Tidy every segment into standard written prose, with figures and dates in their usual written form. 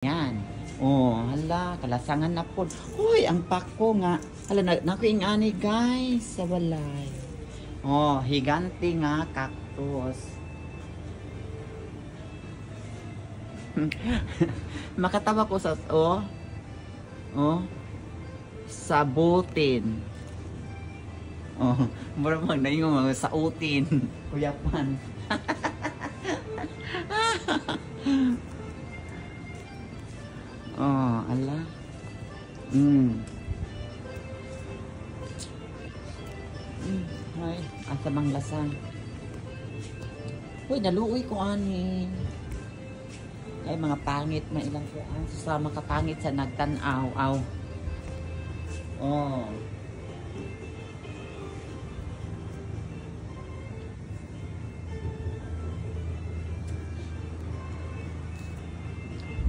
Yan. Oh, hala, kalasangan na po. Hoy, ang pako nga. Hala, nakuingani guys, sa balay. Oh, higante nga cactus. Makatawa ko sa, sabutin. Oh, mura mag na yung mga sautin. Kuyapan. Oh, ala. Ay, asa bang lasang. Uy, naluoy ko ani. Ay, mga pangit na ilang ko. Sa mga pangit sa nagtanaw. Aw. Oh.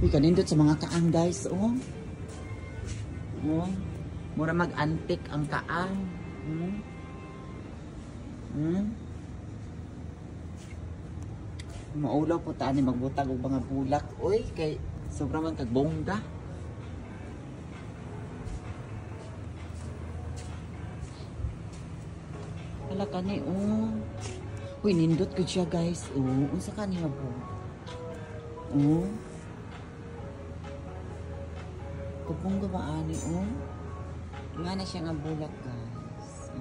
Uy, kanindot sa mga kaang guys, oh. Oh. Mura mag-antik ang kaang. Maulaw po tani magbutag og mga bulak. Uy, kay sobrang man kagbongga. Hala kani, oh. Uy, nindot ko siya guys, oh. Unsa kani po? Oh. Kupong gabaani, oh. Nga na siya nga bulak, guys.